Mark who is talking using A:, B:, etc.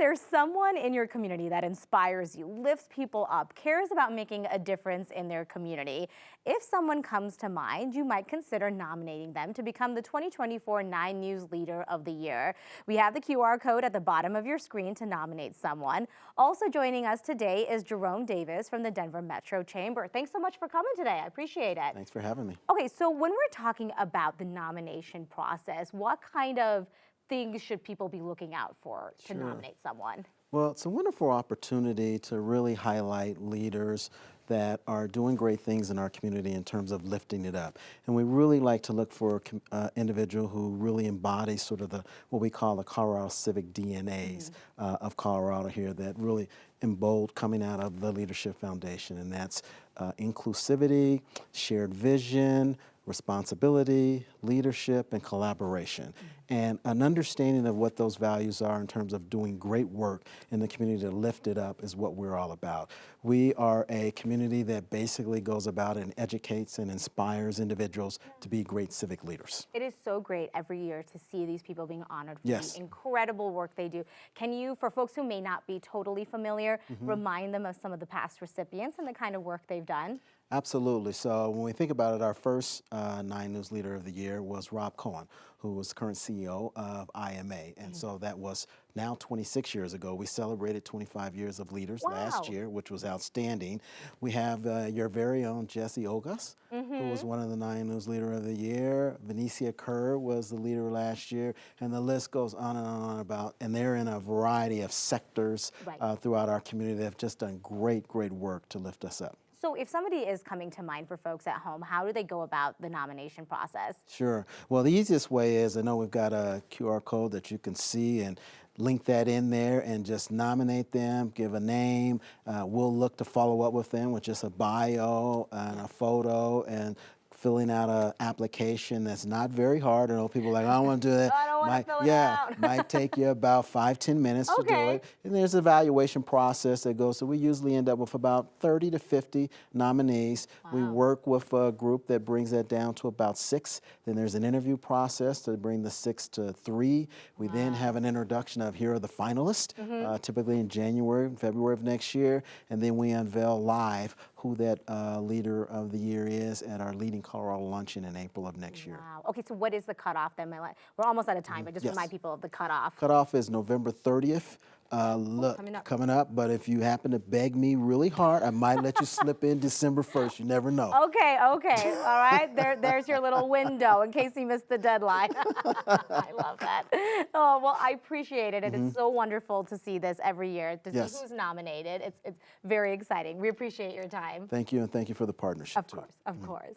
A: there someone in your community that inspires you, lifts people up, cares about making a difference in their community? If someone comes to mind, you might consider nominating them to become the 2024 9 News Leader of the Year. We have the QR code at the bottom of your screen to nominate someone. Also joining us today is Jerome Davis from the Denver Metro Chamber. Thanks so much for coming today. I appreciate it.
B: Thanks for having me.
A: Okay, so when we're talking about the nomination process, what kind of things should people be looking out for to nominate someone?
B: Well, it's a wonderful opportunity to really highlight leaders that are doing great things in our community in terms of lifting it up. And we really like to look for an individual who really embodies sort of what we call the Colorado civic DNAs of Colorado here, that really emboldened coming out of the Leadership Foundation. And that's inclusivity, shared vision, responsibility, leadership, and collaboration. And an understanding of what those values are in terms of doing great work in the community to lift it up is what we're all about. We are a community that basically goes about and educates and inspires individuals to be great civic leaders.
A: It is so great every year to see these people being honored for the incredible work they do. Can you, for folks who may not be totally familiar, remind them of some of the past recipients and the kind of work they've done?
B: Absolutely. So when we think about it, our first 9 News Leader of the Year was Rob Cohen, who was current CEO of IMA. And so that was now 26 years ago. We celebrated 25 years of leaders last year, which was outstanding. We have your very own Jesse Ogas, who was one of the 9 News Leader of the Year. Venetia Kerr was the leader last year. And the list goes on and on about, and they're in a variety of sectors throughout our community that have just done great, great work to lift us up.
A: So if somebody is coming to mind for folks at home, how do they go about the nomination process?
B: Sure. Well, the easiest way is, I know we've got a QR code that you can see, and link that in there and just nominate them, give a name. We'll look to follow up with them with just a bio and a photo and filling out an application that's not very hard. I know people are like, I don't want to do that.
A: I don't want to fill it out.
B: Might take you about 5-10 minutes to do it. And there's an evaluation process that goes, so we usually end up with about 30 to 50 nominees. We work with a group that brings that down to about 6. Then there's an interview process to bring the 6 to 3. We then have an introduction of here are the finalists, typically in January, February of next year. And then we unveil live who that Leader of the Year is at our Leading Colorado Luncheon in April of next year.
A: Wow. Okay, so what is the cutoff then? We're almost out of time, but just remind people of the cutoff.
B: Cutoff is November 30th. Coming up, but if you happen to beg me really hard, I might let you slip in December 1st. You never know.
A: Okay, all right. There's your little window in case you missed the deadline. I love that. Oh, well, I appreciate it. It's so wonderful to see this every year, to see who's nominated. It's very exciting. We appreciate your time.
B: Thank you, and thank you for the partnership.
A: Of course.